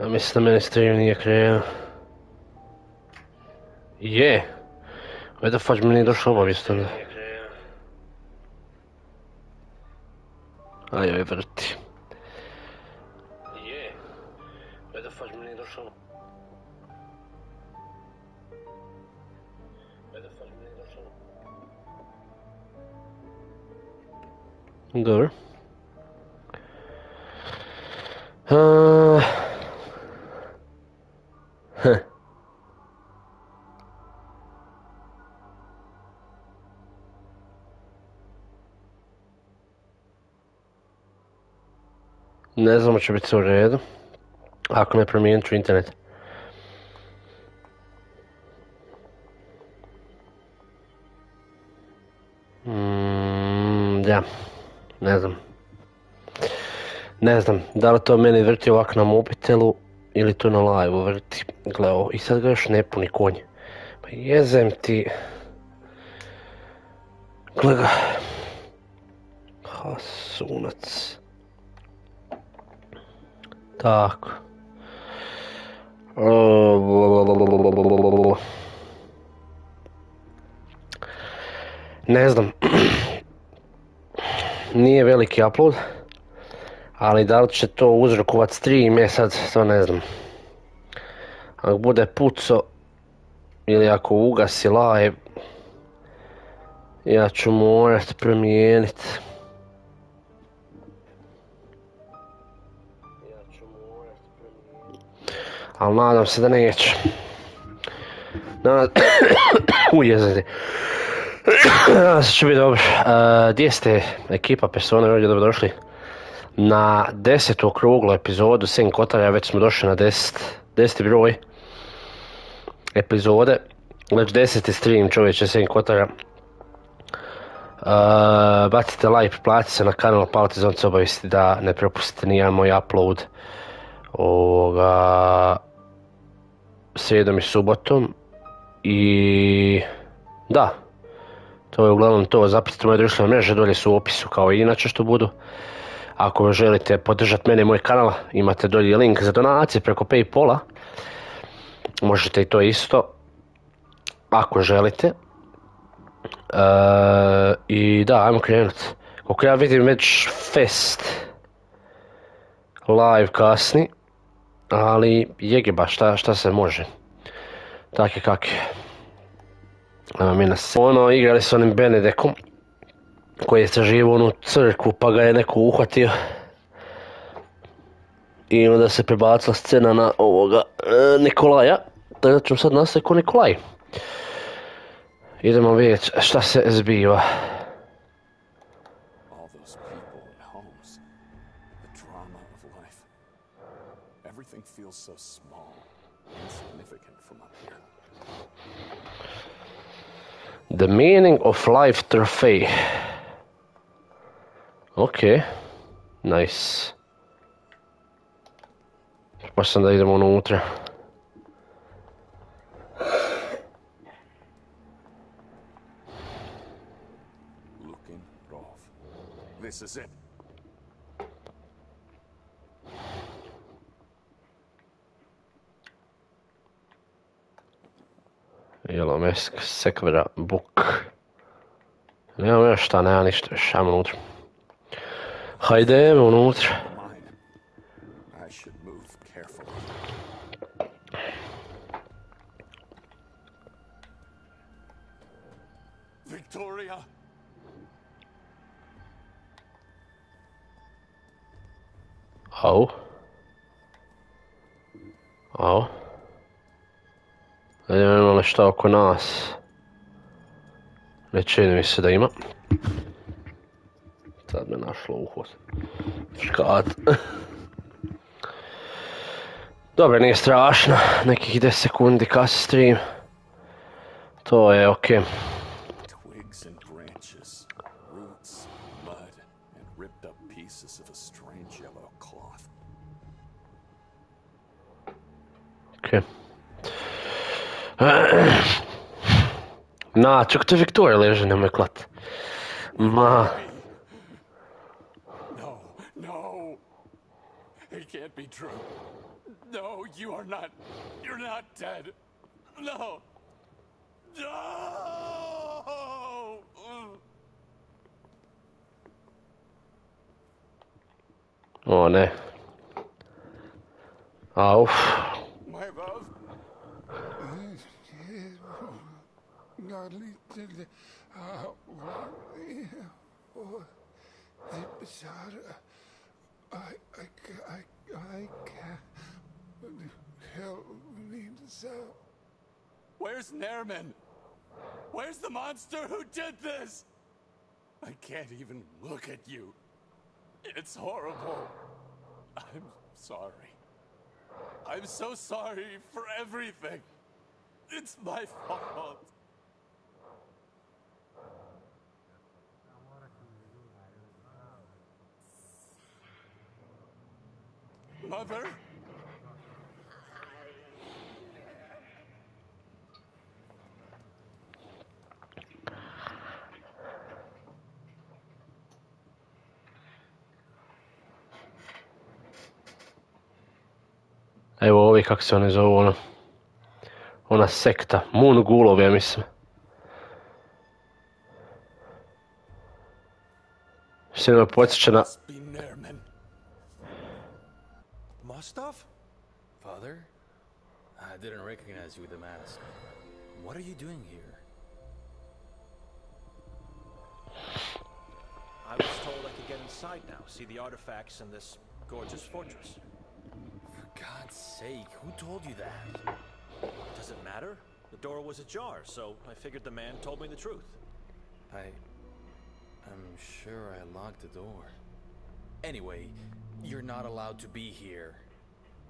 Ja mislim da meni stream nije krenuo. Je. Why the fuck mi nije došla obavijest onda? Aj, oj, vrti. Je. Why the fuck mi nije došla obavijest? Dobro. Ne znamo će biti sve u redu. Ako ne promijenit ću internet. Ja. Ne znam, da li to meni vrti ovako na mobitelu ili to na live-u vrti. Gle ovo, i sad ga još ne puni konj. Pa jezem ti. Gle ga. Ha, sunac. Tako. Ne znam. Nije veliki upload. Ali da li će to uzrokovat stream, sad to ne znam. Ako bude puco ili ako ugasi live, ja ću morat promijenit. Ali nadam se da neće. Ujezati. Nadam se će biti dobro. Gdje ste ekipa persone, ovdje dobrodošli na 10. okruglu epizodu Svetog Kotra. Već smo došli na 10. broj epizode. Već 10. stream čovječe Svetog Kotra. Bacite like, platite se na kanal, palite zvonce obavijesti da ne propustite nijedan moj upload srijedom i subotom. I da, to je uglavnom to. Zapratite moje društvene mreže, dolje su u opisu kao i inače što budu. Ako želite podržati mene i moj kanal, imate dolje link za donacije preko Paypala. Možete i to isto, ako želite. I da, ajmo krenut. Koliko ja vidim već fest live kasni, ali jegeba, šta se može. Tak je kak je. Igrali s onim Benedekom, koji je istraživao onu crkvu, pa ga je neko uhvatio. I onda se prebacila scena na ovoga Nikolaja, tako da ćemo sad nastaviti ko Nikolaj. Idemo vidjeti šta se zbiva. The meaning of life trophy. Ok, nice. Pa sam da idemo unutra. This is it. Jelo mesk, sekvera, buk. Nemam još šta, nema ništa još, ajmo unutra. Hajdemo unutra. Victoria! Au. Ima li šta oko nas? Ne čini mi se da ima. Sad me našlo uho. Škat. Dobro, nije strašno. Nekih 10 sekundi kasni stream. To je okej. Okej. Na, čak to Victoria leže, nemoj klat. Ma. No. It can't be true. No, you are not. You're not dead. No. No! O ne. Auf. My love. Epizoda. I can't help me this out. Where's Nerman? Where's the monster who did this? I can't even look at you. It's horrible. I'm sorry. I'm so sorry for everything. It's my fault. Mother? Evo ovi kako se oni zovu, ono. Ona sekta, Moon, ja mislim. Se me podsjeća na... Mostov? Father? I didn't recognize you with the mask. What are you doing here? I was told I could get inside now, see the artifacts in this gorgeous fortress. For God's sake, who told you that? Does it matter? The door was ajar, so I figured the man told me the truth. I'm sure I locked the door. Anyway, you're not allowed to be here.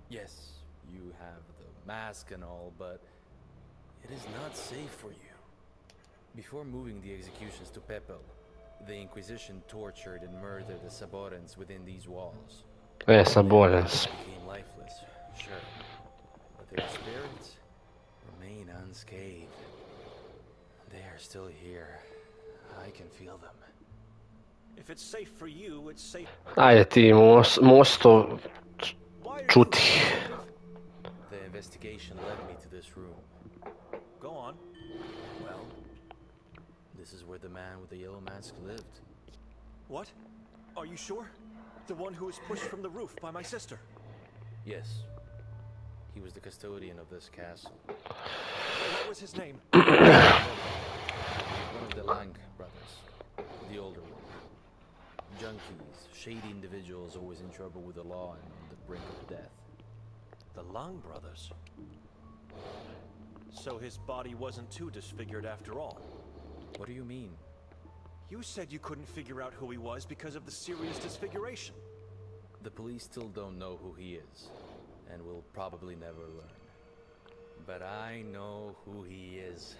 Yes, you have the mask and all, but it is not safe for you. Before moving the executions to Pepel, the Inquisition tortured and murdered the Saborans within these walls. Saborans. They became lifeless, sure, but their spirits remain unscathed. They are still here. I can feel them. If it's safe for you, it's safe. Ajde ti mosto čuti. The investigation led me to this room. Go on. Well, this is where the man with the yellow mask lived. What? Are you sure? The one who was pushed from the roof by my sister? Yes. He was the custodian of this castle. What was his name? One of the Lang brothers. The older one. Junkies, shady individuals always in trouble with the law and on the brink of death. The Lang brothers. So his body wasn't too disfigured after all. What do you mean? You said you couldn't figure out who he was because of the serious disfiguration. The police still don't know who he is, and will probably never learn. But I know who he is.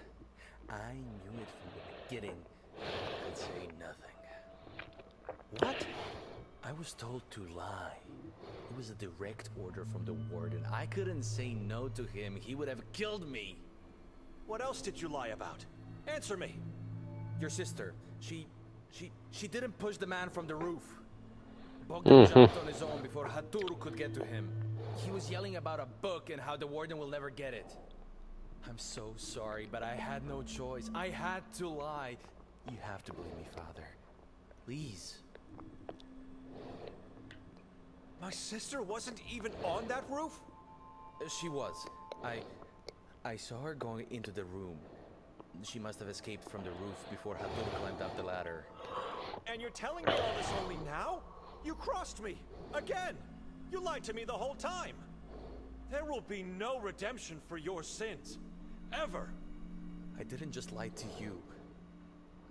I knew it from the beginning, but I could say nothing. What? I was told to lie. It was a direct order from the warden. I couldn't say no to him. He would have killed me. What else did you lie about? Answer me. Your sister, she didn't push the man from the roof. Bogdan jumped on his own before Haturu could get to him. He was yelling about a book and how the warden will never get it. I'm so sorry, but I had no choice. I had to lie. You have to believe me, Father. Please. My sister wasn't even on that roof? She was. I saw her going into the room. She must have escaped from the roof before Haturu climbed up the ladder. And you're telling me all this only now? You crossed me! Again! You lied to me the whole time! There will be no redemption for your sins. Ever! I didn't just lie to you.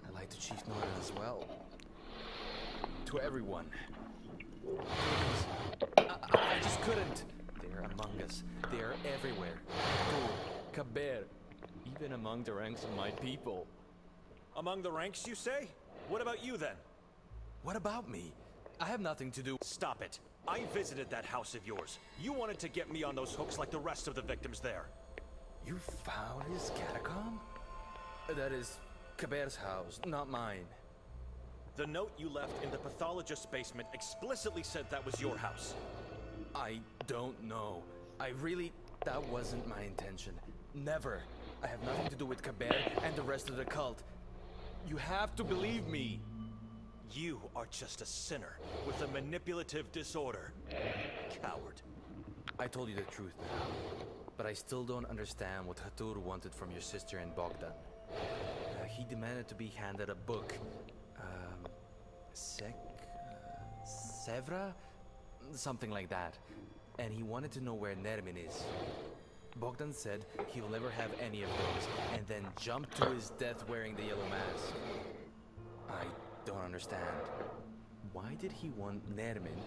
I lied to Chief Norton as well. To everyone. I just couldn't. They're among us. They're everywhere. Kaber. Even among the ranks of my people. Among the ranks, you say? What about you, then? What about me? I have nothing to do. Stop it. I visited that house of yours. You wanted to get me on those hooks like the rest of the victims there. You found his catacomb? That is Kaber's house, not mine. The note you left in the pathologist's basement explicitly said that was your house. I don't know. That wasn't my intention. Never. I have nothing to do with Kabir and the rest of the cult. You have to believe me. You are just a sinner with a manipulative disorder. Coward. I told you the truth now, but I still don't understand what Hatur wanted from your sister and Bogdan. He demanded to be handed a book. Sevra? Something like that. And he wanted to know where Nermin is. Bogdan said he will never have any of those, and then jumped to his death wearing the yellow mask. I don't understand. Why did he want Nermin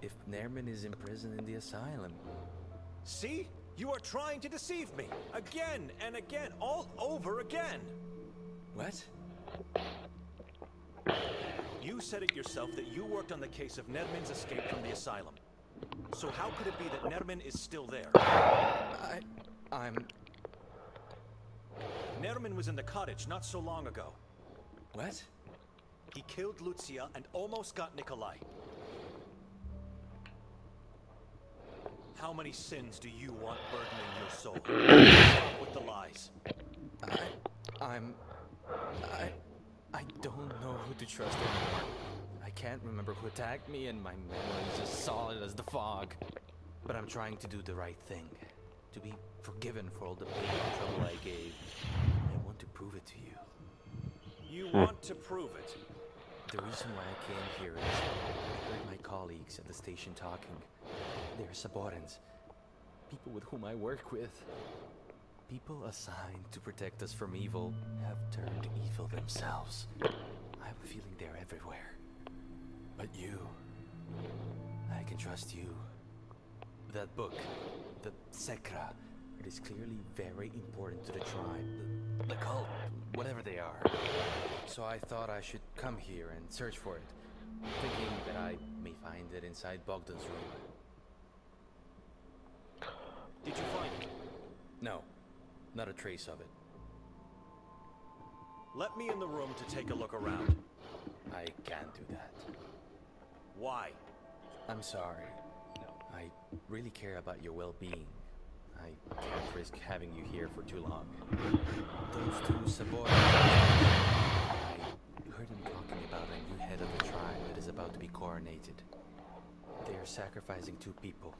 if Nermin is in prison in the asylum? See? You are trying to deceive me. Again and again. All over again. What? You said it yourself that you worked on the case of Nermin's escape from the asylum. So how could it be that Nermin is still there? Nermin was in the cottage not so long ago. What? He killed Lucia and almost got Nikolai. How many sins do you want burdening your soul? Stop with the lies. I don't know who to trust anymore. I can't remember who attacked me, and my memory is as solid as the fog. But I'm trying to do the right thing. To be forgiven for all the pain and trouble I gave. I want to prove it to you. You want to prove it? The reason why I came here is I heard my colleagues at the station talking. They're subordinates. People with whom I work with. People assigned to protect us from evil have turned evil themselves. I have a feeling they're everywhere. But you, I can trust you. That book, the Sekra, it is clearly very important to the tribe, the cult, whatever they are. So I thought I should come here and search for it, thinking that I may find it inside Bogdan's room. Did you find it? No, not a trace of it. Let me in the room to take a look around. I can't do that. Why? I'm sorry. I really care about your well-being. I can't risk having you here for too long. Those two subordinates, I heard them talking about a new head of the tribe that is about to be coronated. They are sacrificing 2 people.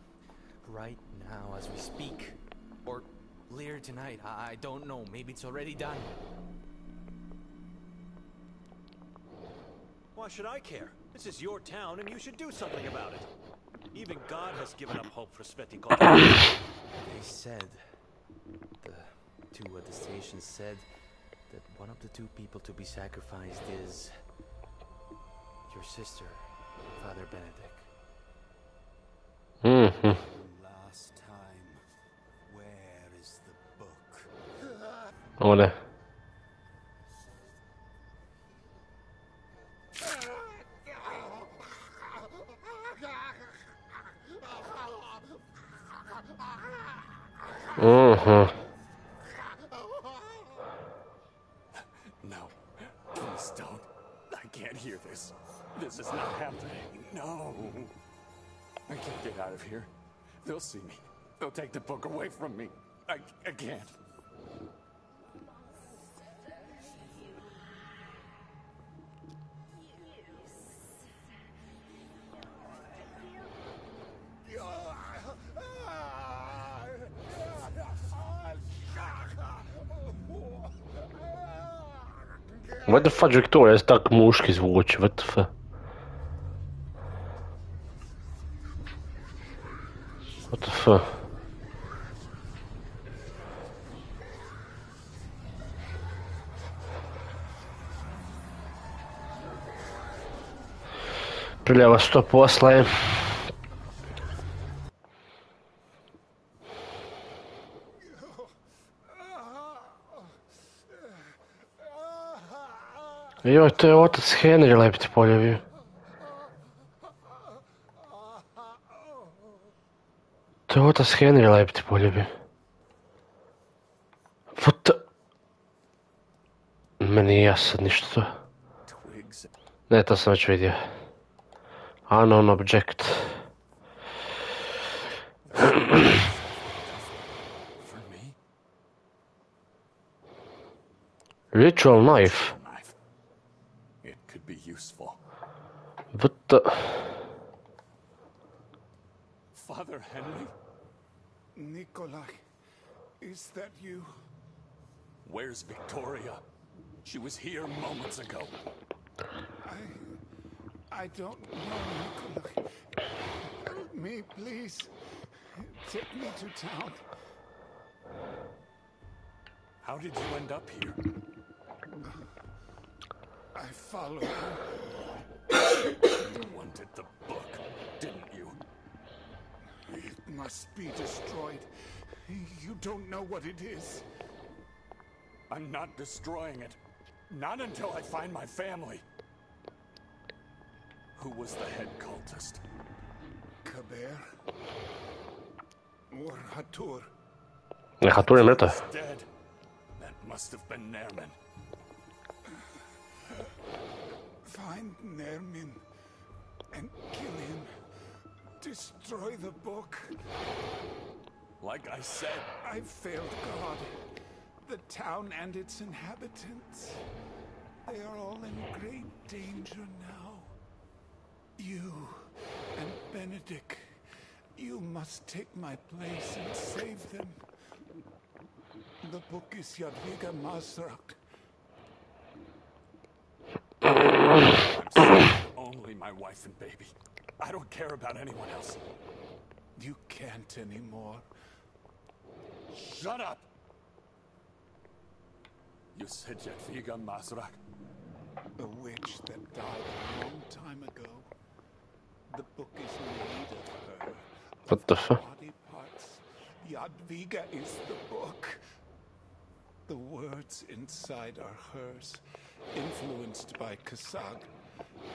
Right now as we speak. Or later tonight, I don't know. Maybe it's already done. Why should I care? This is your town and you should do something about it. Even God has given up hope for Svetog Kotra. They said, the 2 at the station said that one of the 2 people to be sacrificed is your sister, Father Benedict. Last time, where is the book? Ole. No, please don't. I can't hear this. This is not happening. No. I can't get out of here. They'll see me. They'll take the book away from me. I can't. What the fuck, Victoria, jest tak muški zvuči, what the fuck? What the fuck? Prljava 100 posla je. Joj, to je otac Henri lepiti poljavio. To je otac Henri lepiti poljavio. What the... Meni nije jasno ništa to. Ne, to sam već vidio. Unknown object. Ritual knife. It could be useful. What the... Father Henry? Nikolai, is that you? Where's Victoria? She was here moments ago. I don't know, Nikolai. Help me, please. Take me to town. How did you end up here? I followed him. You wanted the book, didn't you? It must be destroyed. You don't know what it is. I'm not destroying it. Not until I find my family. Who was the head cultist? Kaber? Or Hatur? Hatur je mrtav. He's dead. That must have been Nerman. Find Nermin and kill him. Destroy the book. Like I said, I failed God, the town and its inhabitants. They are all in great danger now. You and Benedict, you must take my place and save them. The book is Jadwiga Masrak. I'm saving only my wife and baby. I don't care about anyone else. You can't anymore. Shut up! You said Jadwiga Masrak? A witch that died a long time ago. The book is made of her. What the fuck? Body parts. Jadwiga is the book. The words inside are hers, influenced by Kasag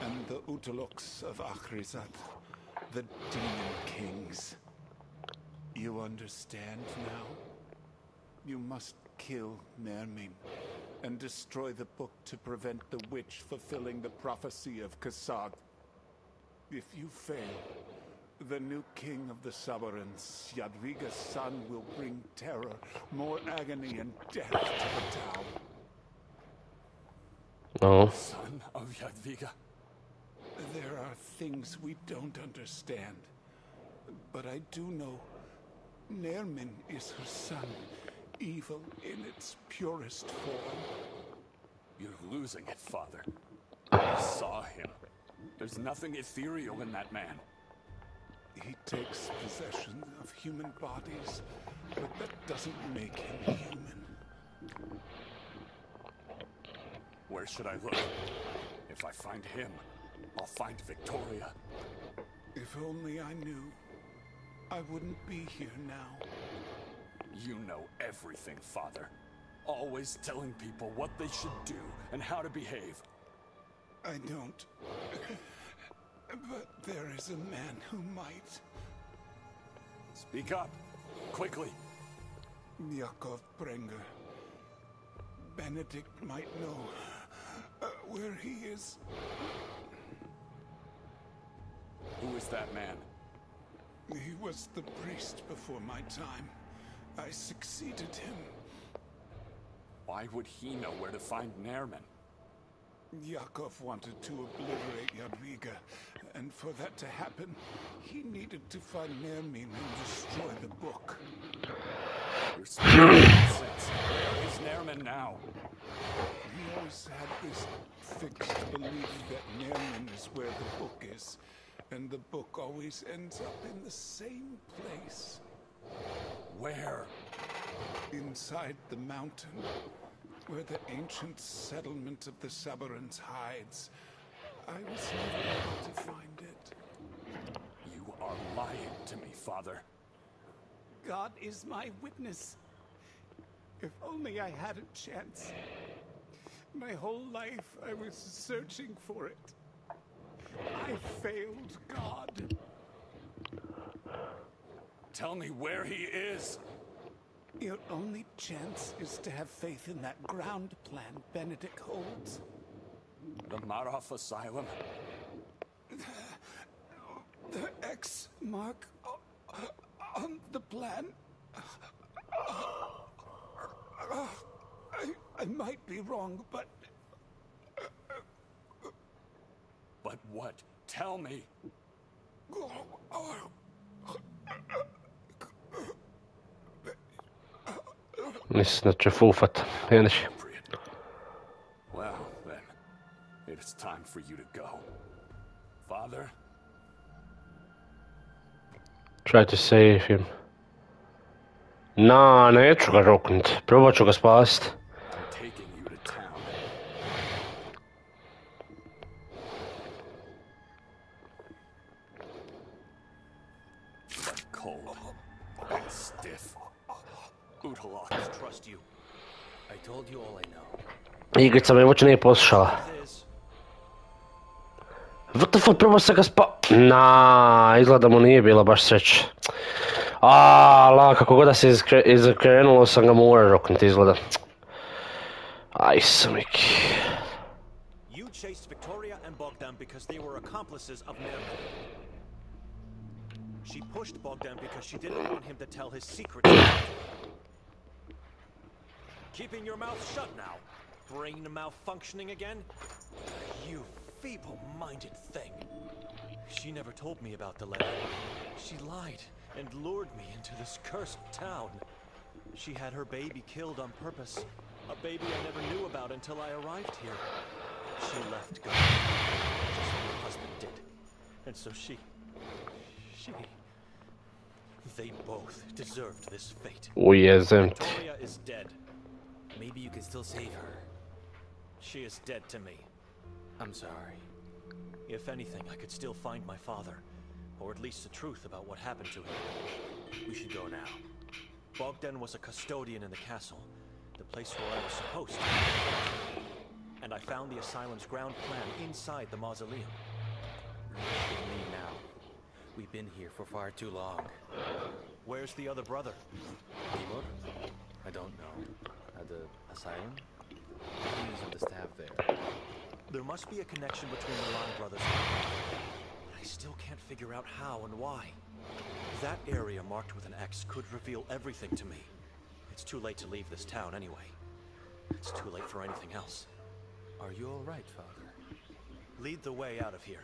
and the Utaloks of Akhrizat, the demon kings. You understand now? You must kill Nermin and destroy the book to prevent the witch fulfilling the prophecy of Kasag. If you fail, the new king of the Sabarans, Jadwiga's son, will bring terror, more agony and death to the town. No. Son of Jadwiga? There are things we don't understand. But I do know Nermin is her son, evil in its purest form. You're losing it, Father. I saw him. There's nothing ethereal in that man. He takes possession of human bodies, but that doesn't make him human. Where should I look? If I find him, I'll find Victoria. If only I knew, I wouldn't be here now. You know everything, Father. Always telling people what they should do and how to behave. I don't. But there is a man who might. Speak up, quickly. Yakov Brenger. Benedict might know where he is. Who is that man? He was the priest before my time. I succeeded him. Why would he know where to find Nerman? Yakov wanted to obliterate Jadwiga, and for that to happen, he needed to find Nermin and destroy the book. You're speaking nonsense. Where is Nerman now? He always had this fixed belief that Nermin is where the book is, and the book always ends up in the same place. Where? Inside the mountain, where the ancient settlement of the Sabarans hides. I was never able to find it. You are lying to me, Father. God is my witness. If only I had a chance. My whole life I was searching for it. I failed God. Tell me where he is. Your only chance is to have faith in that ground plan Benedict holds. The Maroff Asylum? The X mark on the plan. I might be wrong, but what? Tell me. Mislim da će fufat, Henri. Well, then, it is time for you to go. Father? Try to save him. Neću ga roknut. Probat ću ga spasit. I'm taking you to town. But cold and stiff. Otac, Trust you. I told you all I know. Igrica me uopće nije poslušala. What the fuck, probao sam ga izgleda mu nije bila baš sreća. Kako god da se izkrenulo sam ga morao roknuti, izgleda. Aj samiki. You chased Victoria and Bogdan because they were accomplices of Nerman. She pushed Bogdan because she didn't want him to tell his secrets. Keeping your mouth shut now. Brain malfunctioning again? You feeble-minded thing. She never told me about the letter. She lied and lured me into this cursed town. She had her baby killed on purpose. A baby I never knew about until I arrived here. She left God, just like her husband did. And so they both deserved this fate. Ujezem ti. Victoria is dead. Maybe you can still save her. She is dead to me. I'm sorry. If anything, I could still find my father, or at least the truth about what happened to him. We should go now. Bogdan was a custodian in the castle, the place where I was supposed to be. And I found the asylum's ground plan inside the mausoleum. We leave now. We've been here for far too long. Where's the other brother? Timur? I don't know. At the asylum? He's on the staff there. There must be a connection between the Lan brothers and me. I still can't figure out how and why. That area marked with an X could reveal everything to me. It's too late to leave this town anyway. It's too late for anything else. Are you all right, Father? Lead the way out of here.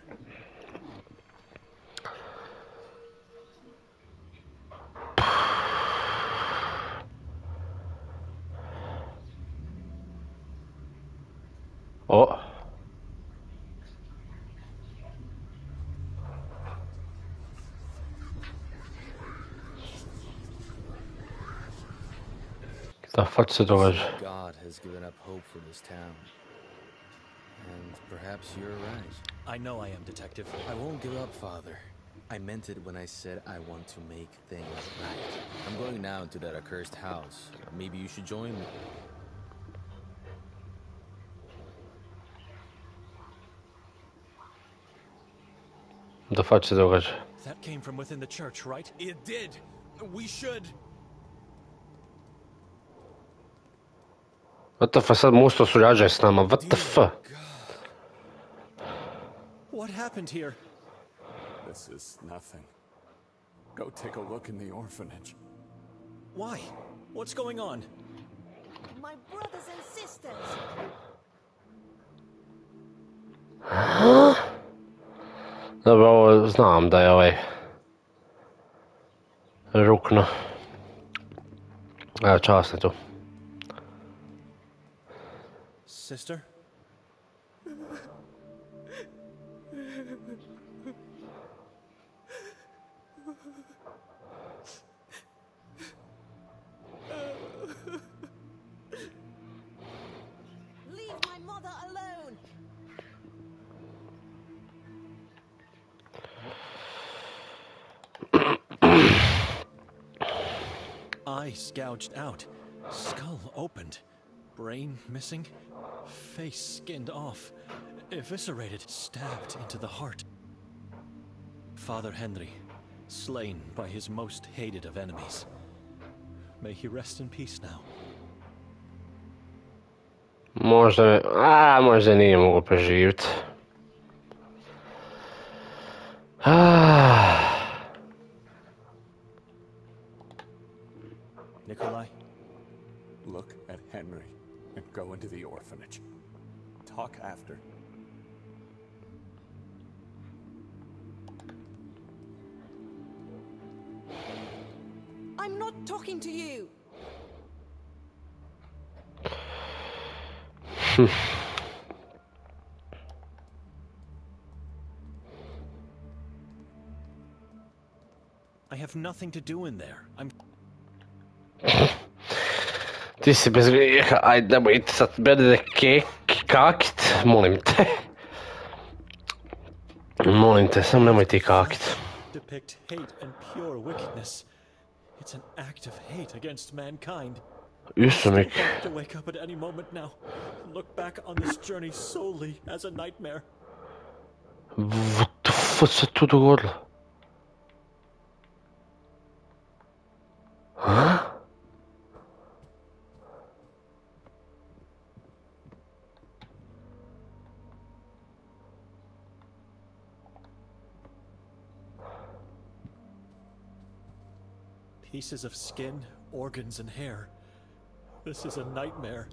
O. Da fuck se događa? God has given up hope for this town. And perhaps you're right. I know I am, Detective. I won't give up, Father. I meant it when I said I want to make things right. I'm going now to that accursed house. Maybe you should join me. Da fuck se događa? That came from within the church, right? It did. We should. What the fuck, sad musto surađuje s nama, what the fuck? What happened here? This is nothing. Go take a look in the orphanage. Why? What's going on? My brothers and sisters. Dobro, ovo znam da je rukno. Evo, čast je tu. Sister? Leave my mother alone. Eyes gouged out, skull opened, brain missing, face skinned off, eviscerated, stabbed into the heart. Father Henri, slain by his most hated of enemies. May he rest in peace now. Možda nije mogu preživjeti. Nikolai? Look at Henri and go the orphanage. Talk after. I'm not talking to you. I have nothing to do in there. I'm... Ti si bez grijeha, ajde nemoj sad mene kakit, molim te. Molim te, samo nemoj ti kakit. Depict hate and pure wickedness. It's an act of hate against mankind. Isumik. To wake up at any moment now. Look back on this journey solely as a nightmare. What the fuck se tu dogodilo? Huh? Pieces of skin, organs, and hair. This is a nightmare.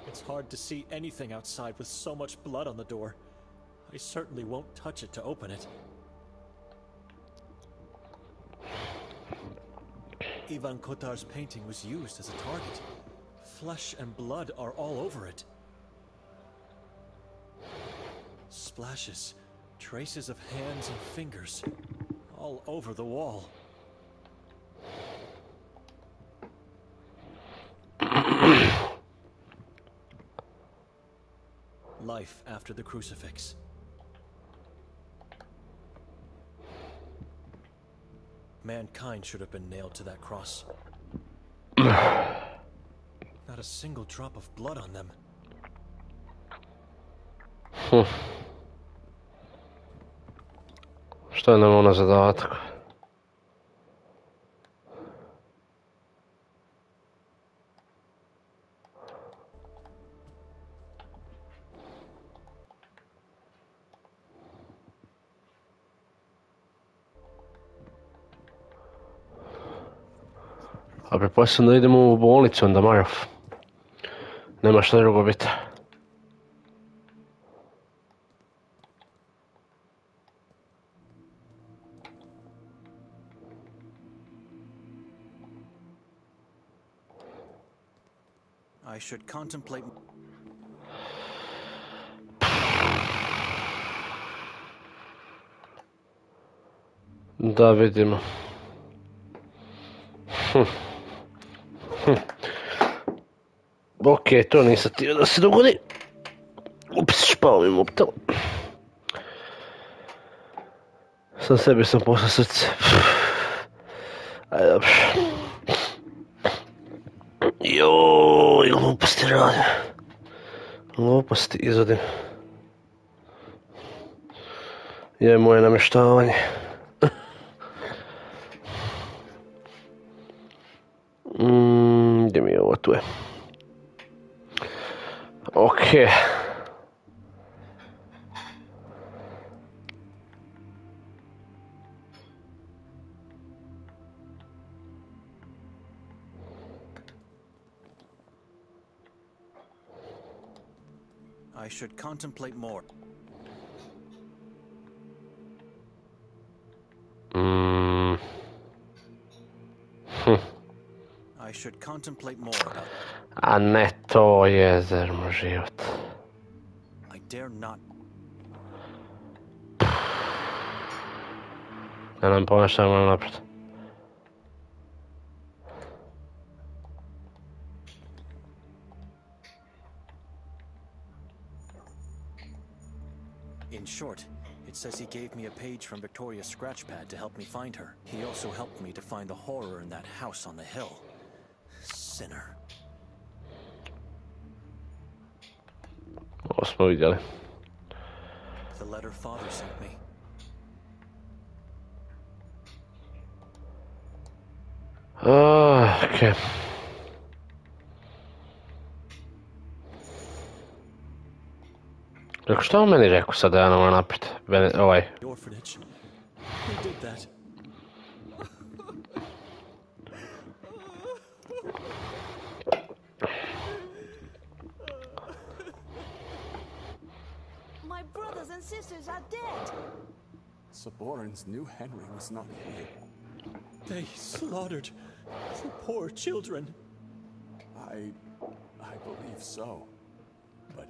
It's hard to see anything outside with so much blood on the door. I certainly won't touch it to open it. Ivan Kotar's painting was used as a target. Flesh and blood are all over it. Splashes, traces of hands and fingers, all over the wall. Life after the crucifix. Mankind should have been nailed to that cross. Not a single drop of blood on them. Što je nam ono zadatak? A pretpostavljam da idemo u bolnicu onda, Marov. Nema šta drugo biti. I should contemplate. Da vidimo. Ok, to nisam htio da se dogodi. Ups, špao mi mobitel. Sam sebi sam poslao srce. Ajde, dobro. Joj, gluposti radim. Gluposti izvodim. Je moje namještavanje. Gdje mi je ovo, tu je. Ok. I should contemplate more. I should contemplate more about... A ne, to je zermo život. I dare not. Ja nam ponašamo naprijed. In short, it says he gave me a page from Victoria's scratchpad to help me find her. He also helped me to find the horror in that house on the hill. Sinner. Ovo smo vidjeli. The letter father sent me. Okay. Rekao, šta on meni rekao sad da ja nam naprijed? Ovaj. The orphanage. Who did that? My brothers and sisters are dead. Saborans knew Henri was not here. They slaughtered the poor children. I believe so. But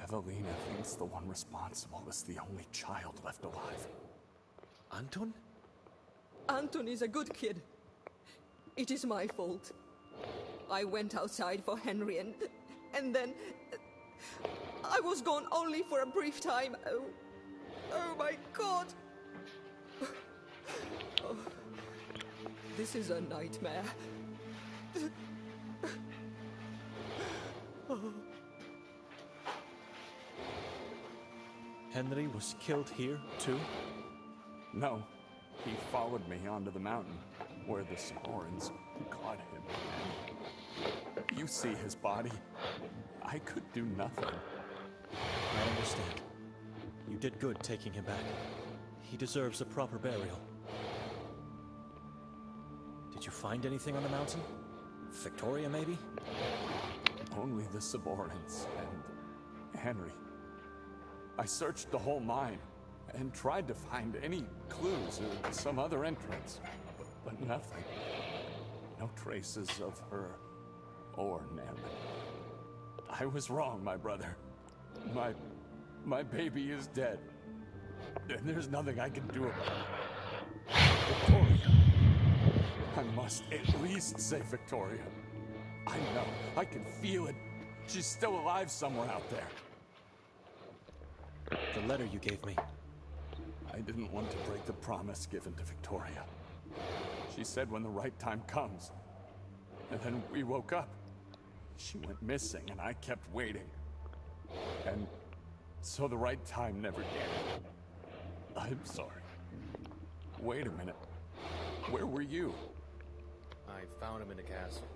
Evelina thinks the one responsible is the only child left alive. Anton? Anton is a good kid. It is my fault. I went outside for Henri and then I was gone only for a brief time. Oh my God. Oh, this is a nightmare. Oh. Henri was killed here, too? No, he followed me onto the mountain where the Saborans caught him. And you see his body. I could do nothing. I understand. You did good taking him back. He deserves a proper burial. Did you find anything on the mountain? Victoria, maybe? Only the Saborans and Henri. I searched the whole mine and tried to find any clues or some other entrance, but nothing. No traces of her or Nerman. I was wrong, my brother. My baby is dead, and there's nothing I can do about it. Victoria. I must at least say Victoria. I know. I can feel it. She's still alive somewhere out there. The letter you gave me. I didn't want to break the promise given to Victoria. She said when the right time comes. And then we woke up. She went missing and I kept waiting. And so the right time never came. I'm sorry. Wait a minute. Where were you? I found him in the castle.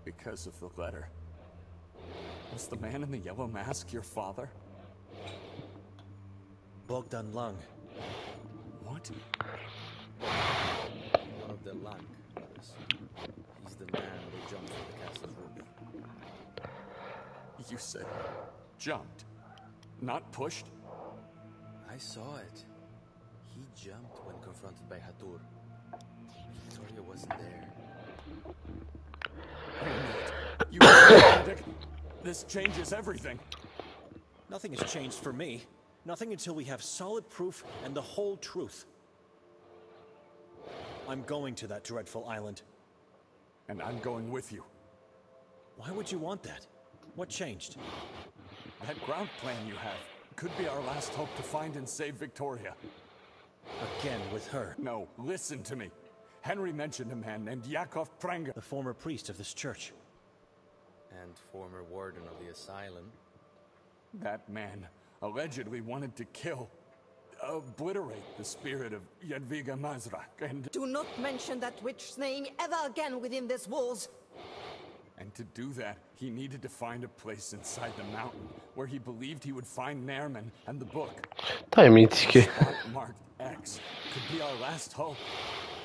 Because of the letter. Was the man in the yellow mask your father? Bogdan Lang. What? One of the Lang brothers. He's the man who jumped from the castle's roof. You said jumped, not pushed? I saw it. He jumped when confronted by Hatur. Victoria wasn't there. You This changes everything. Nothing has changed for me. Nothing until we have solid proof and the whole truth. I'm going to that dreadful island. And I'm going with you. Why would you want that? What changed? That ground plan you have could be our last hope to find and save Victoria. Again with her. No, listen to me. Henri mentioned a man named Yakov Prenger. The former priest of this church. And former warden of the asylum. That man allegedly wanted to kill, obliterate the spirit of Jadwiga Mazrak, and... Do not mention that witch's name ever again within these walls. And to do that, he needed to find a place inside the mountain where he believed he would find Nerman and the book. Tajemnički. Spot marked X could be our last hope.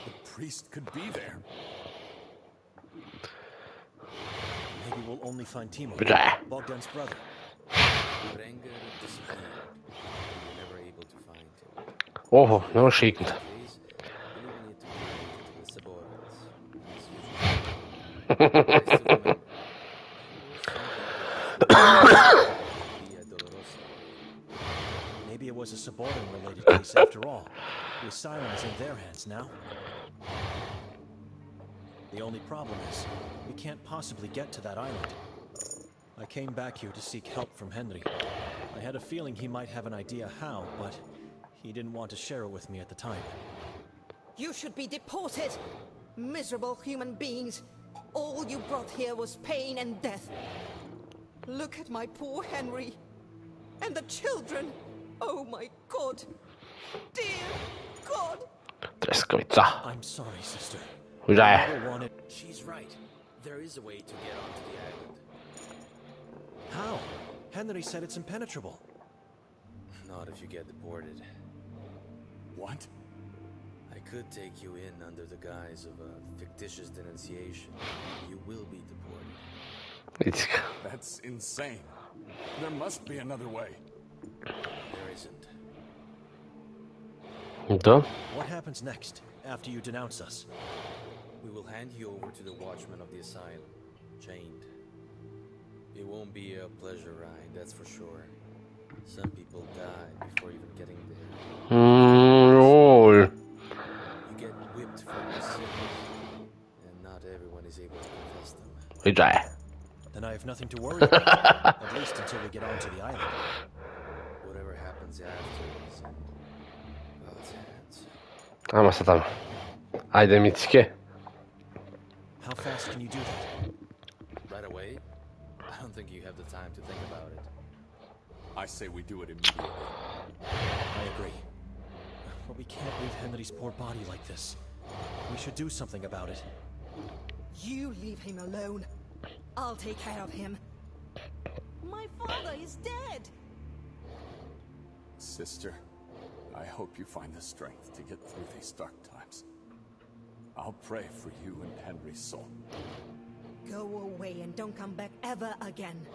The priest could be there. Maybe we'll only find Timo, Blah. Bogdan's brother. Prenger disappeared. We were never able to find him. Oho, ne možeš iknuti. Please, we will need to be to the Saborans. I still remember. Via Dolorosa. Maybe it was a Saboran-related case after all. The asylum is in their hands now. The only problem is, we can't possibly get to that island. I came back here to seek help from Henri. I had a feeling he might have an idea how, but he didn't want to share it with me at the time. You should be deported. Miserable human beings. All you brought here was pain and death. Look at my poor Henri. And the children. Oh my God. Dear God. Treskavica. I'm sorry, sister. Kuda I je? never wanted... She's right. There is a way to get onto the island. How? Henri said it's impenetrable. Not if you get deported. What? I could take you in under the guise of a fictitious denunciation. You will be deported. Vidi ga. That's insane. There must be another way. There isn't. Da. What happens next, after you denounce us? We will hand you over to the watchman of the asylum, chained. It won't be a pleasure ride, that's for sure. Some people die before even getting there. Oh. You get whipped for your sins, and not everyone is able to confess them. I die. Then I have nothing to worry about, at least until we get onto the island. Whatever happens after is in God's hands. Ajmo sad tamo. Ajde, Mitske. How fast can you do that? Right away? I don't think you have the time to think about it. I say we do it immediately. I agree. But we can't leave Henri's poor body like this. We should do something about it. You leave him alone. I'll take care of him. My father is dead. Sister, I hope you find the strength to get through these dark times. I'll pray for you and Henri's soul. Go away and don't come back ever again.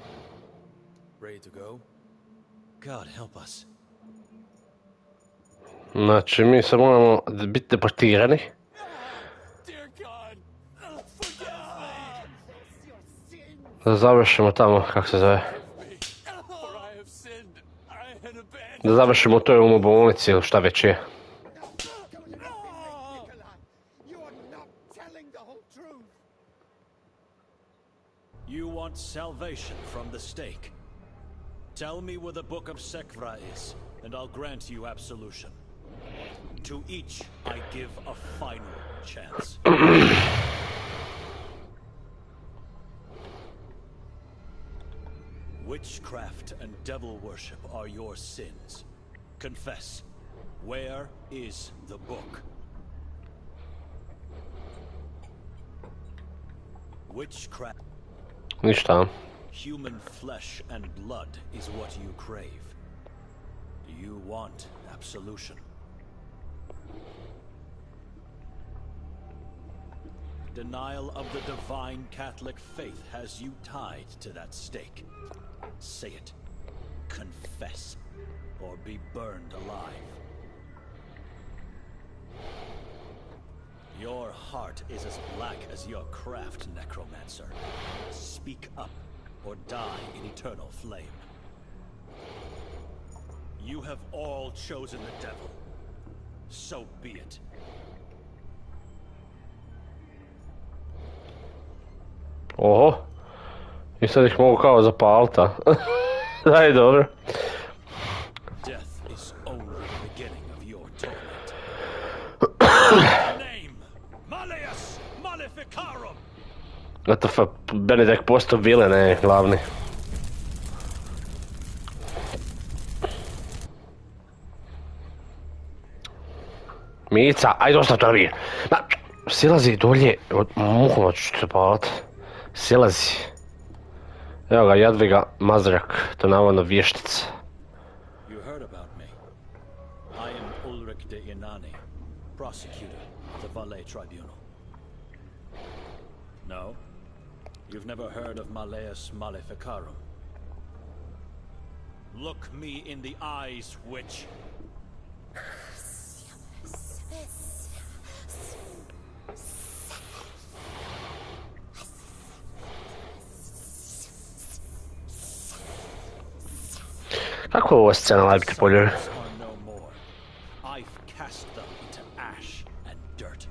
Ready to go? God help us. Znači, mi sad moramo biti deportirani. Dear God, forgive Da završimo tamo, kako se zove. me, for I have sinned. I had abandoned. Da završimo u toj umobolnici ili šta već je. You are not telling the whole truth. You want salvation from the stake. Tell me where the Book of Sekvra is, and I'll grant you absolution. To each, I give a final chance. Witchcraft and devil worship are your sins. Confess. Where is the book? Witchcraft. Ništa. Human flesh and blood is what you crave. Do you want absolution? Denial of the divine Catholic faith has you tied to that stake. Say it. Confess, or be burned alive. Your heart is as black as your craft, necromancer. Speak up, or die in eternal flame. You have all chosen the devil. So be it. Oho. I sad ih mogu kao zapaliti, a? Daj, dobro. Death is only the beginning of your torment. Name Malleus Maleficarum. WTF, Benedek postao vilen, ne, glavni. Mica, ajde ostav to vi. Silazi dolje, muhno ću te palat. Silazi. Evo ga, Jadviga Mazrak, to navodno vještica. You heard about me. I am Ulrich de Inani, prosecutor of the Valais Tribunal. No? You've never heard of Malleus Maleficarum? Look me in the eyes, witch. Kako je ova scena najbolje polje? Are no more. I've cast them into ash and dirt.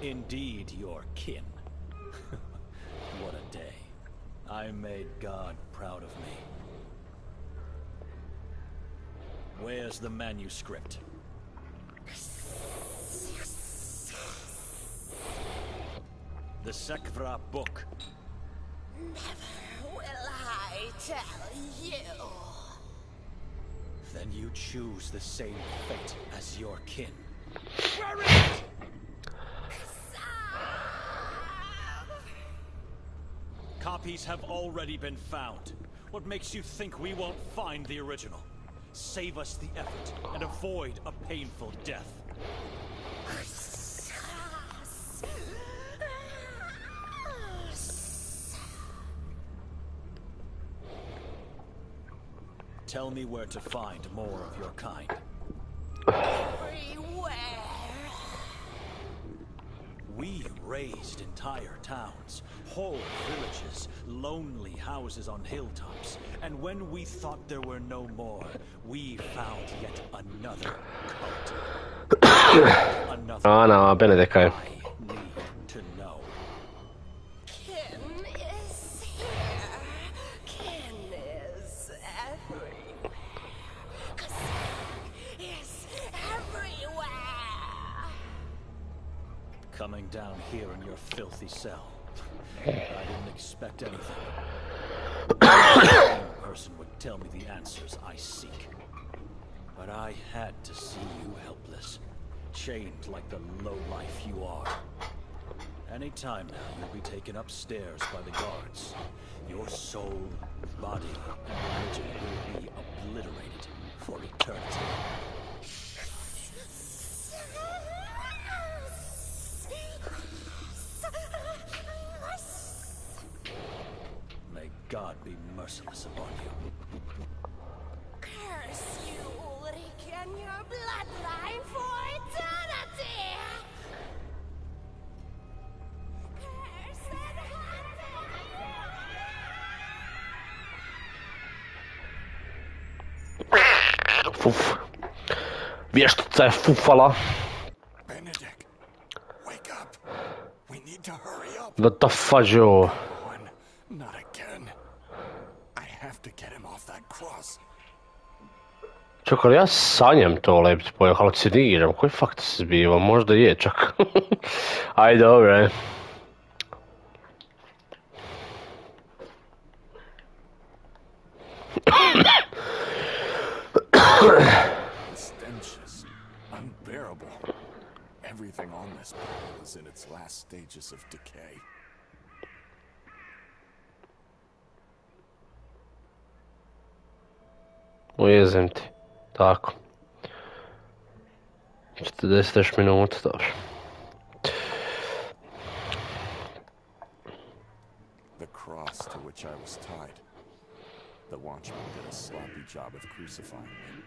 Indeed, your kin. What a day. I made God proud of me. Where's the manuscript? The Sekvra book. Never will I tell you. Then you choose the same fate as your kin. Where is it? Copies have already been found. What makes you think we won't find the original? Save us the effort and avoid a painful death. Tell me where to find more of your kind. Everywhere. We razed entire towns, whole villages, lonely houses on hilltops, and when we thought there were no more, we found yet another cult. Another No, Benedeka je. I need to know. Kin is here. Kin is everywhere. Kasag is everywhere. Coming down here in your filthy cell. I didn't expect anything. No person would tell me the answers I seek. But I had to see you helpless, chained like the lowlife you are. Any time now, you'll be taken upstairs by the guards. Your soul, body, and religion will be obliterated for eternity. May God be merciless upon you. Curse you, Ulrich, and your bloodline for eternity! Curse and Fuf. Vještica je fufala. Benedict, wake up. We need to hurry up. What the fudge, jo? One, not again. I have to get him off that cross. Čak, ali ja sanjam to leptipo, ja haluciniram. Koji fakt se zbiva? Možda je čak. Aj, dobro je. The stench is unbearable. Everything on this planet is in its last stages of decay. Ujezim ti. Tako. 40 minuta, dobro. The cross to which I was tied. The watchman did a sloppy job of crucifying me.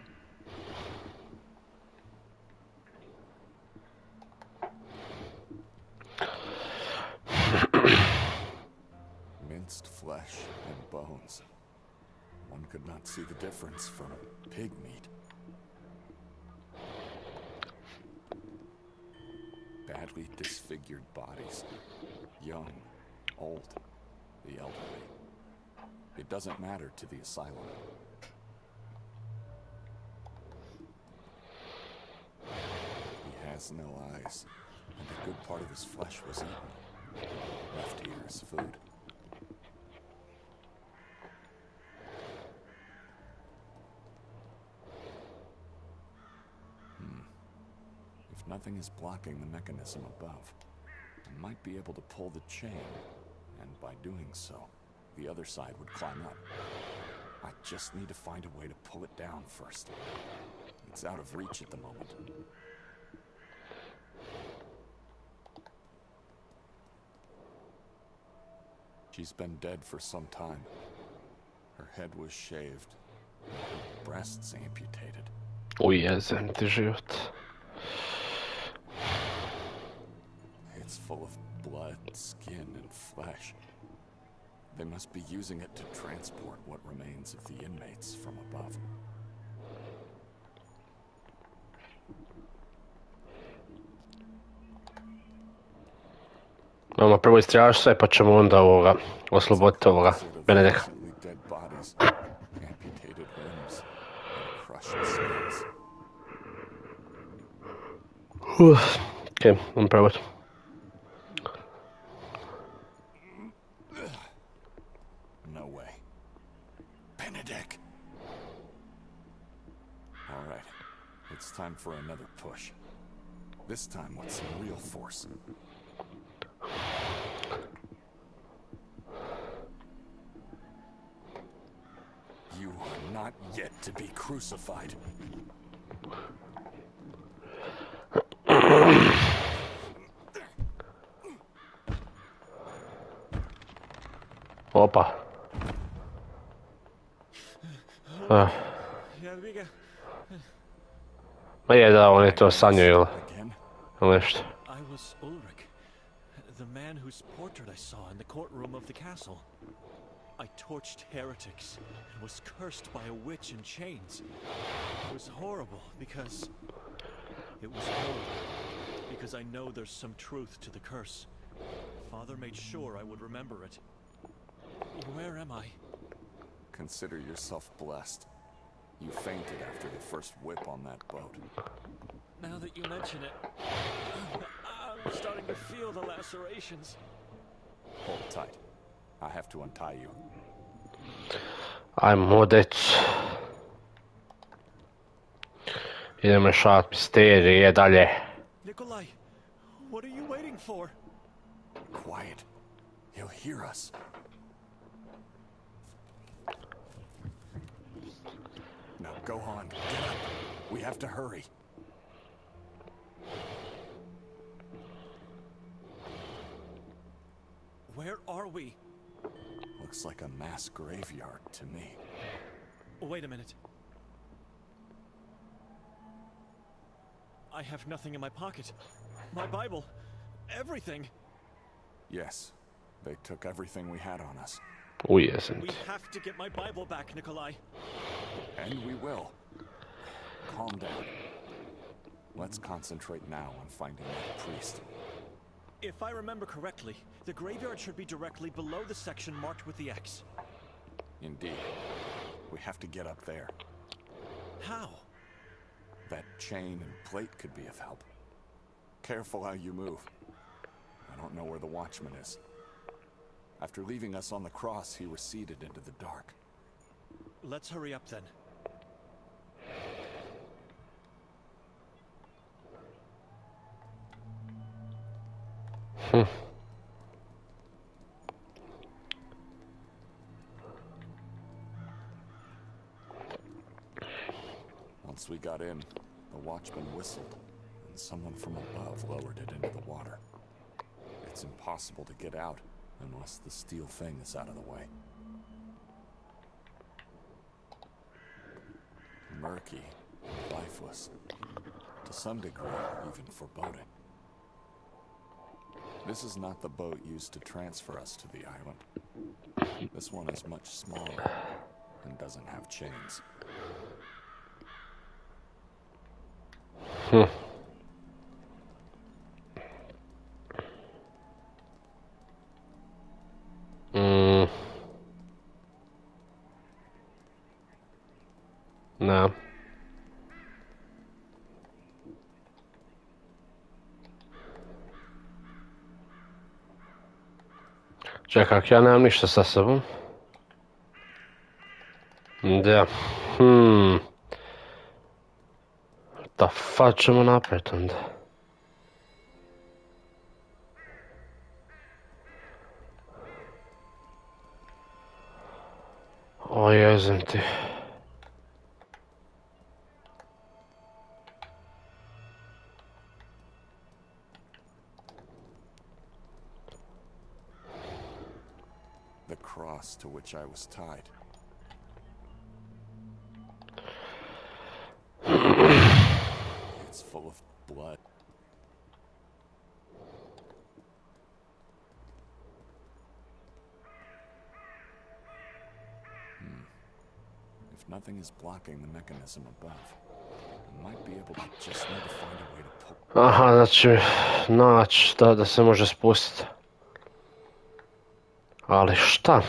Minced flesh and bones. One could not see the difference from pig meat. Badly disfigured bodies. Young, old, the elderly. It doesn't matter to the asylum. He has no eyes, and a good part of his flesh was eaten. Left here as food. If nothing is blocking the mechanism above, I might be able to pull the chain, and by doing so, the other side would climb up. I just need to find a way to pull it down first. It's out of reach at the moment. She's been dead for some time. Her head was shaved, her breasts amputated. Ujezim ti život. It's full of blood, skin, and flesh. They must be using it to transport what remains of the inmates from above. Mama, prvo istraži sve, pa ćemo onda osloboditi ovoga Benedeka. Dead bodies, amputated limbs, and crushed skulls. Okej, on probati. No way. Benedict! All right, it's time for another push. This time with some real force. You are not yet to be crucified. Opa. Ma je da, on je to sanjao ili nešto. I was Ulrich, the man whose portrait I saw in the courtroom of the castle. I torched heretics and was cursed by a witch in chains. It was horrible because I know there's some truth to the curse. Father made sure I would remember it. Where am I? Consider yourself blessed. You fainted after the first whip on that boat. Now that you mention it, I'm starting to feel the lacerations. Hold tight. I have to untie you. Ajmo deć. Idemo rješavati misterije dalje. Nikolai, what are you waiting for? Quiet. He'll hear us. Now go on. Get up. We have to hurry. Where are we? Looks like a mass graveyard to me. Wait a minute. I have nothing in my pocket. My Bible. Everything. Yes. They took everything we had on us. We isn't. We have to get my Bible back, Nikolai. And we will. Calm down. Let's concentrate now on finding that priest. If I remember correctly, the graveyard should be directly below the section marked with the X. Indeed. We have to get up there. How? That chain and plate could be of help. Careful how you move. I don't know where the watchman is. After leaving us on the cross, he receded into the dark. Let's hurry up then. Once we got in, the watchman whistled, and someone from above lowered it into the water. It's impossible to get out unless the steel thing is out of the way. Murky, lifeless, to some degree even foreboding. This is not the boat used to transfer us to the island. This one is much smaller and doesn't have chains. No. Čekaj, ja nemam ništa sa sobom. Da. Da fa ćemo naprijed onda. O jezim ti. The cross to which I was tied. It's full of blood. If nothing is blocking the mechanism above, I might be able to just need to find a way to pull. Aha, znači, naći da se može spustiti. Ali šta?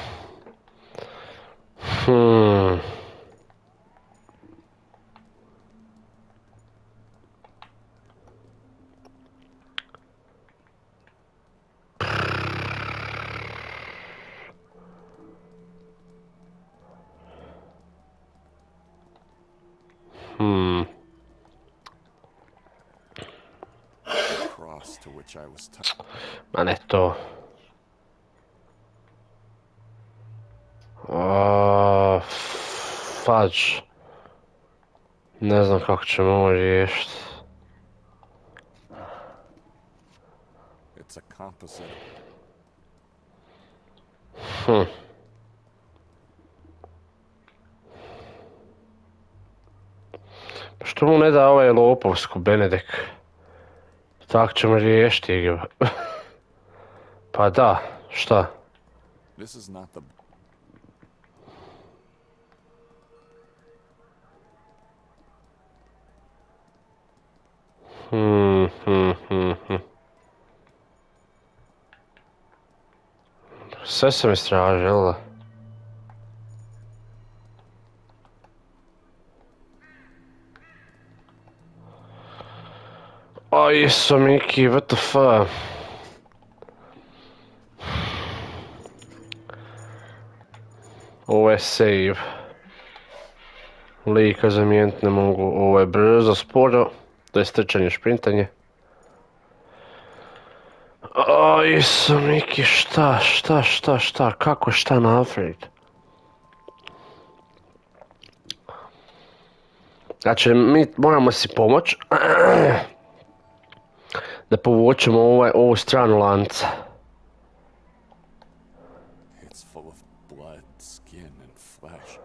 Cross to which I was tied. Ma ne to. Fudge. Ne znam kako ćemo ovo riješiti. It's a composite. Što mu ne da ovaj lopovsku, Benedek? Tak ćemo riješiti ga. Pa da, šta? This is not the... Sve sam istražio, jel da? Aj, Miki, what the fuck? Ovo je save. Lika zamijeniti ne mogu, ovo je brzo, sporo. To je strčanje, šprintanje. Aj, Miki, šta, kako šta napraviti? Znači, mi moramo si pomoći da povučemo ovu stranu lanca. It's full of blood, skin and flesh.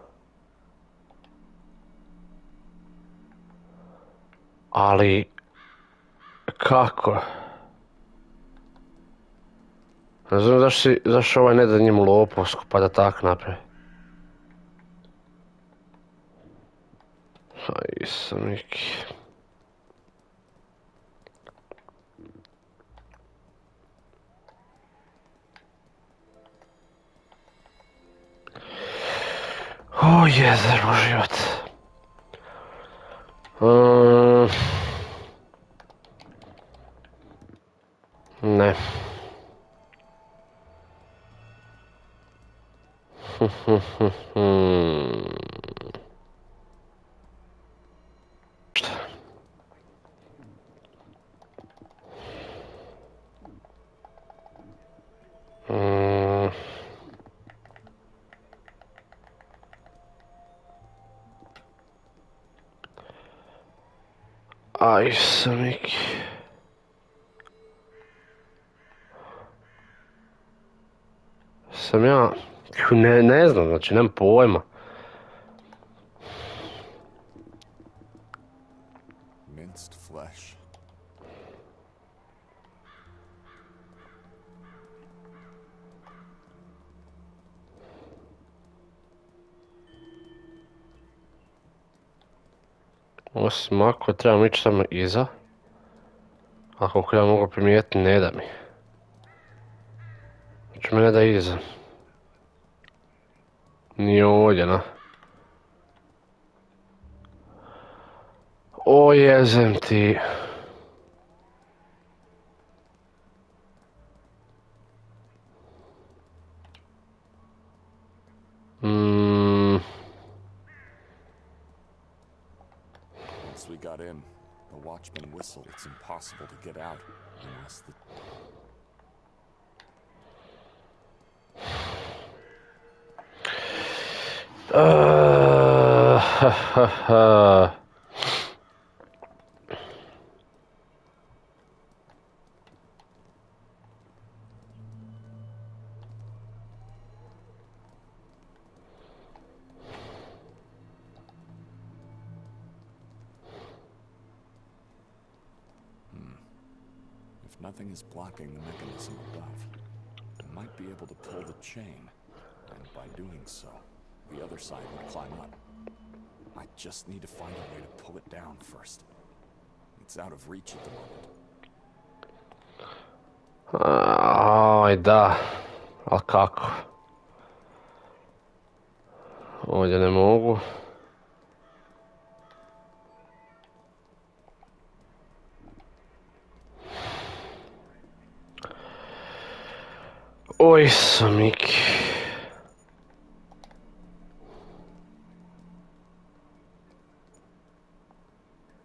Ali, kako? Ne znam zašto ovaj ne da njemu lopovsku pa da tak napravi. Aj, Miki. O, jezero, život. Ne. Aj, Miki. Sam ja... Ne znam, znači, nemam pojma. Minced flesh. Osim ako trebam ići samo iza. Ako ja mogu primijetiti, ne da mi. Znači me ne da iza. Nije ovdje, na. O, jezem ti. Once we got in, the watchman whistled. It's impossible to get out unless the... If nothing is blocking the mechanism above, I might be able to pull the chain, and by doing so, the other side would climb up. I just need to find a way to pull it down first. It's out of reach at the moment. Aj, da. Ali kako? Ovdje ne mogu. Oj, Miki.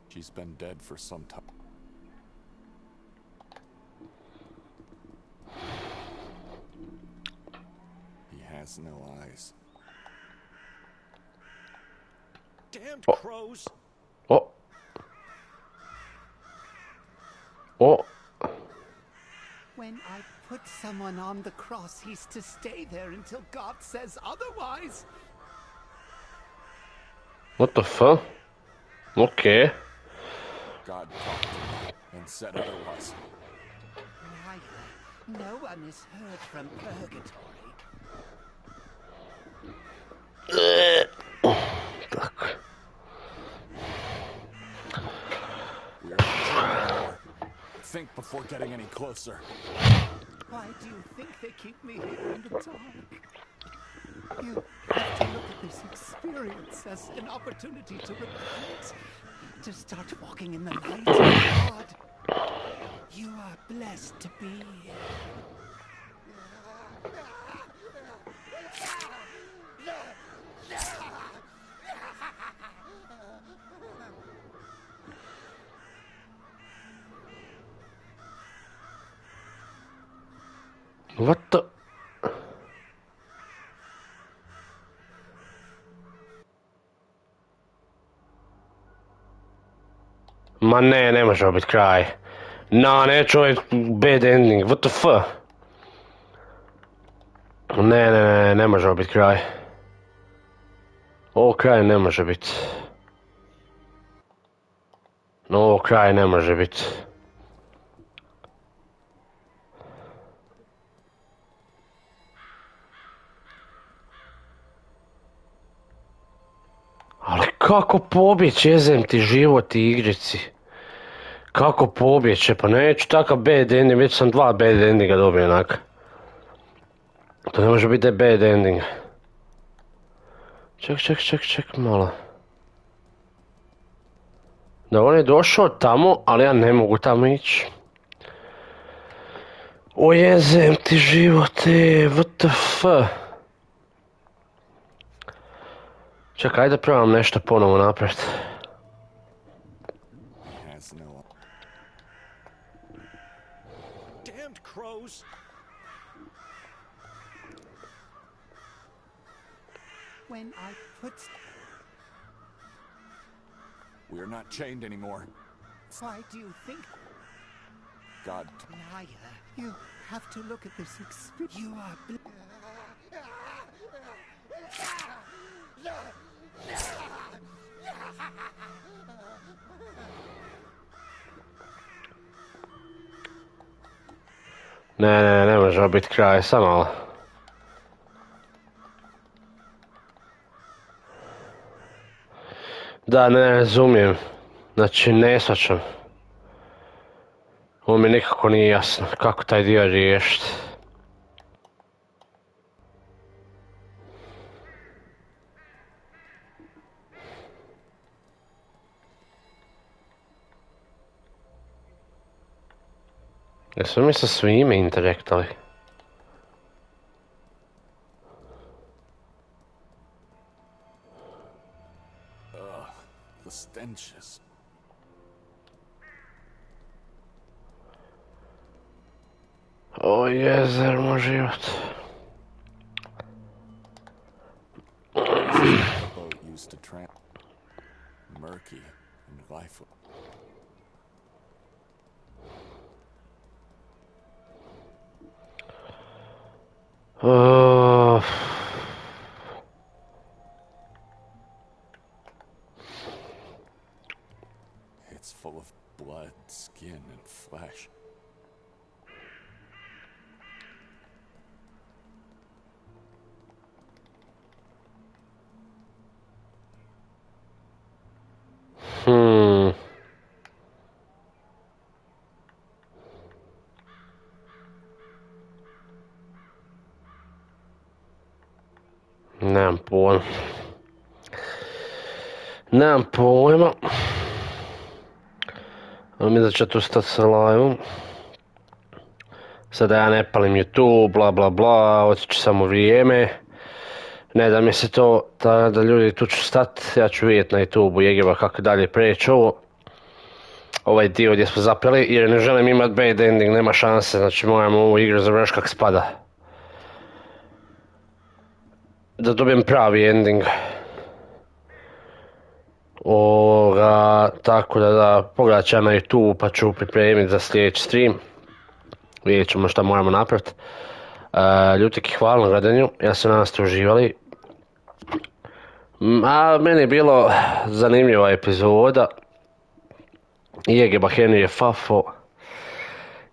She's been dead for some time. He has no eyes. Damned crows! Oh. Oh. When I put someone on the cross, he's to stay there until God says otherwise. What the fuck? Okej. God talked to me and said otherwise. No one is heard from purgatory. Tako. We are not children anymore. Think before getting any closer. Why do you think they keep me here in the dark? You have to look at this experience as an opportunity to repent, to start walking in the light of God. You are blessed to be here. What the... Ma ne može ovo biti kraj. No, neću ovaj bad ending, what the fuck? Ne može ovo biti kraj. Ovo kraj ne može biti. Ovo kraj ne može biti. Ali kako pobjeći, jezem ti život i igrici. Kako pobjeće, pa neću takav bad ending, već sam 2 bad endinga dobio onak. To ne može biti da je bad ending. Ček malo. Da, on je došao tamo, ali ja ne mogu tamo ići. O jezem ti živote, what the fuck. Čekaj, ajde probam nešto ponovo napraviti. Damned crows! When I put... We are not chained anymore. Why do you think... God. Liar, you have to look at this experience. You are... Ne može biti kraj, samo malo. Da, ne razumijem. Znači, ne shvaćam. Ovo mi nikako nije jasno, kako taj dio riješiti. Jesmo mi sa svime interaktali? The stenches. O jezer, moj život. The boat used to tramp. Murky and lifeless. It's full of blood, skin, and flesh. Nemam pojma. Ali mi da će tu stati sa live-om. Sada ja ne palim YouTube, bla bla bla, otići samo vrijeme. Ne da mi se to, da ljudi tu ću stati, ja ću vidjeti na YouTube-u jegeva kako dalje preći ovo. Ovaj dio gdje smo zapeli, jer ne želim imati bad ending, nema šanse, znači moramo ovu igru završiti kak spada. Da dobijem pravi ending. Tako da pogledat ću ja na YouTube pa ću pripremiti za sljedeći stream. Vidjet ćemo šta moramo napraviti. Ljutiki, hvala na gledanju, ja se nadam da ste uživali. A meni je bilo zanimljiva epizoda. Jegeba Henri je fafo,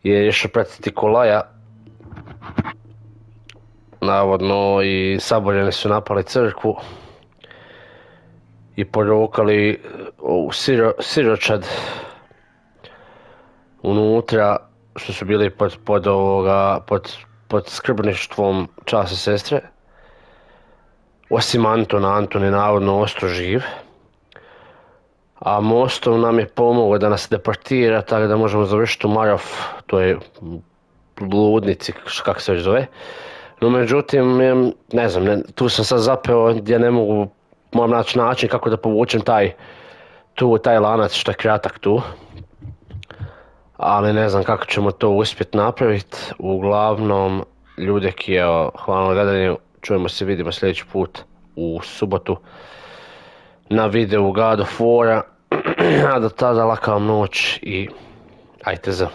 je išao pratiti Kolaja. Navodno i saborjeni su napali crkvu i porokali u siročad unutra, što su bili pod skrbništvom časne sestre. Osim Anton je navodno ostao živ. A mostom nam je pomogao da nas deportira, tako da možemo završiti u Marov, to je bludnici, kako se već zove. No međutim, ne znam, tu sam sad zapeo gdje ne moram naći način kako da povučem taj lanac što je kratak tu. Ali ne znam kako ćemo to uspjeti napraviti. Uglavnom, ljudeki, evo, hvala na gledanju, čujemo se, vidimo sljedeći put u subotu na videu God of War-a. A do tada laka vam noć i ajte za.